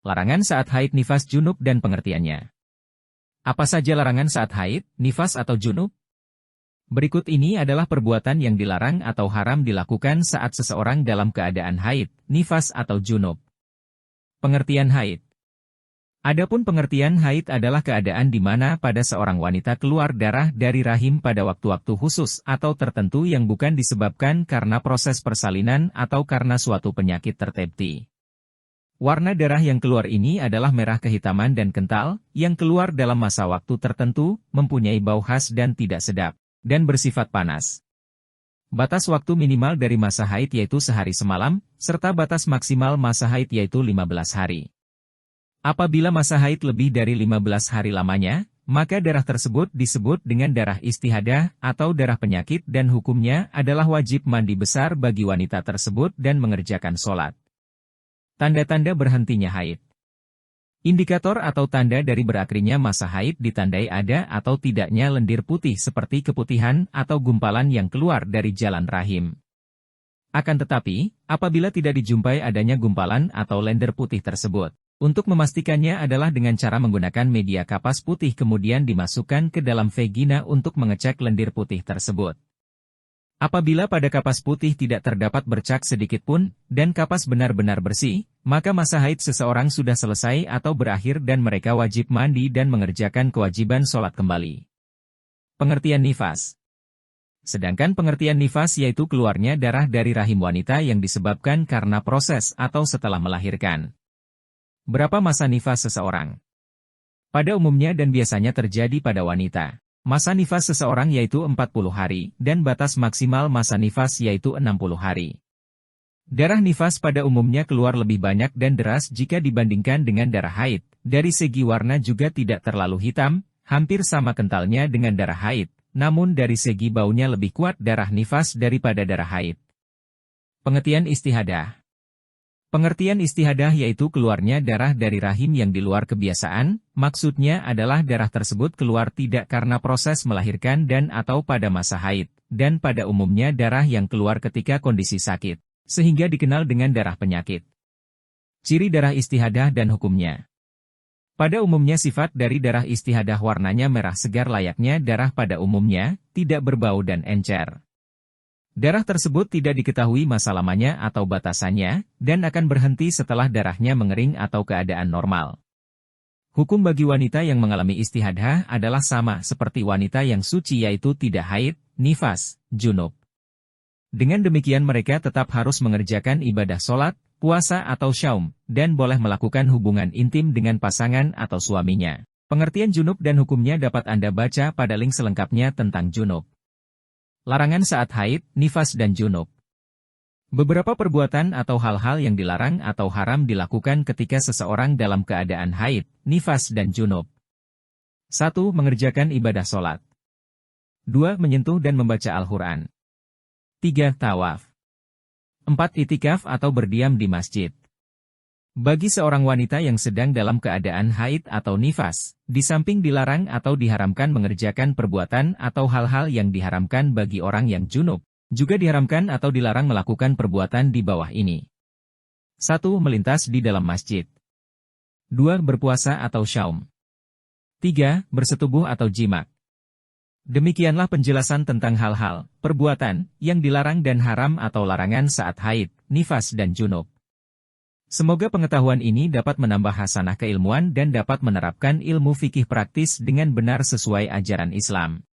Larangan saat haid, nifas, junub, dan pengertiannya. Apa saja larangan saat haid, nifas, atau junub? Berikut ini adalah perbuatan yang dilarang atau haram dilakukan saat seseorang dalam keadaan haid, nifas, atau junub. Pengertian haid. Adapun pengertian haid adalah keadaan di mana pada seorang wanita keluar darah dari rahim pada waktu-waktu khusus atau tertentu yang bukan disebabkan karena proses persalinan atau karena suatu penyakit tertentu. Warna darah yang keluar ini adalah merah kehitaman dan kental, yang keluar dalam masa waktu tertentu, mempunyai bau khas dan tidak sedap, dan bersifat panas. Batas waktu minimal dari masa haid yaitu sehari semalam, serta batas maksimal masa haid yaitu 15 hari. Apabila masa haid lebih dari 15 hari lamanya, maka darah tersebut disebut dengan darah istihadah atau darah penyakit dan hukumnya adalah wajib mandi besar bagi wanita tersebut dan mengerjakan sholat. Tanda-tanda berhentinya haid. Indikator atau tanda dari berakhirnya masa haid ditandai ada atau tidaknya lendir putih seperti keputihan atau gumpalan yang keluar dari jalan rahim. Akan tetapi, apabila tidak dijumpai adanya gumpalan atau lendir putih tersebut, untuk memastikannya adalah dengan cara menggunakan media kapas putih kemudian dimasukkan ke dalam vagina untuk mengecek lendir putih tersebut. Apabila pada kapas putih tidak terdapat bercak sedikit pun, dan kapas benar-benar bersih, maka masa haid seseorang sudah selesai atau berakhir dan mereka wajib mandi dan mengerjakan kewajiban sholat kembali. Pengertian nifas. Sedangkan pengertian nifas yaitu keluarnya darah dari rahim wanita yang disebabkan karena proses atau setelah melahirkan. Berapa masa nifas seseorang? Pada umumnya dan biasanya terjadi pada wanita. Masa nifas seseorang yaitu 40 hari, dan batas maksimal masa nifas yaitu 60 hari. Darah nifas pada umumnya keluar lebih banyak dan deras jika dibandingkan dengan darah haid. Dari segi warna juga tidak terlalu hitam, hampir sama kentalnya dengan darah haid, namun dari segi baunya lebih kuat darah nifas daripada darah haid. Pengertian istihadah. Pengertian istihadah yaitu keluarnya darah dari rahim yang di luar kebiasaan, maksudnya adalah darah tersebut keluar tidak karena proses melahirkan dan atau pada masa haid, dan pada umumnya darah yang keluar ketika kondisi sakit, sehingga dikenal dengan darah penyakit. Ciri darah istihadah dan hukumnya. Pada umumnya sifat dari darah istihadah warnanya merah segar layaknya darah pada umumnya, tidak berbau dan encer. Darah tersebut tidak diketahui masa lamanya atau batasannya, dan akan berhenti setelah darahnya mengering atau keadaan normal. Hukum bagi wanita yang mengalami istihadah adalah sama seperti wanita yang suci yaitu tidak haid, nifas, junub. Dengan demikian mereka tetap harus mengerjakan ibadah sholat, puasa atau syaum, dan boleh melakukan hubungan intim dengan pasangan atau suaminya. Pengertian junub dan hukumnya dapat Anda baca pada link selengkapnya tentang junub. Larangan saat haid, nifas dan junub. Beberapa perbuatan atau hal-hal yang dilarang atau haram dilakukan ketika seseorang dalam keadaan haid, nifas dan junub. 1. Mengerjakan ibadah sholat. 2. Menyentuh dan membaca Al-Quran. 3. Tawaf. 4. Itikaf atau berdiam di masjid. Bagi seorang wanita yang sedang dalam keadaan haid atau nifas, di samping dilarang atau diharamkan mengerjakan perbuatan atau hal-hal yang diharamkan bagi orang yang junub, juga diharamkan atau dilarang melakukan perbuatan di bawah ini. 1. Melintas di dalam masjid. 2. Berpuasa atau syaum. 3. Bersetubuh atau jimak. Demikianlah penjelasan tentang hal-hal, perbuatan, yang dilarang dan haram atau larangan saat haid, nifas dan junub. Semoga pengetahuan ini dapat menambah hasanah keilmuan dan dapat menerapkan ilmu fikih praktis dengan benar sesuai ajaran Islam.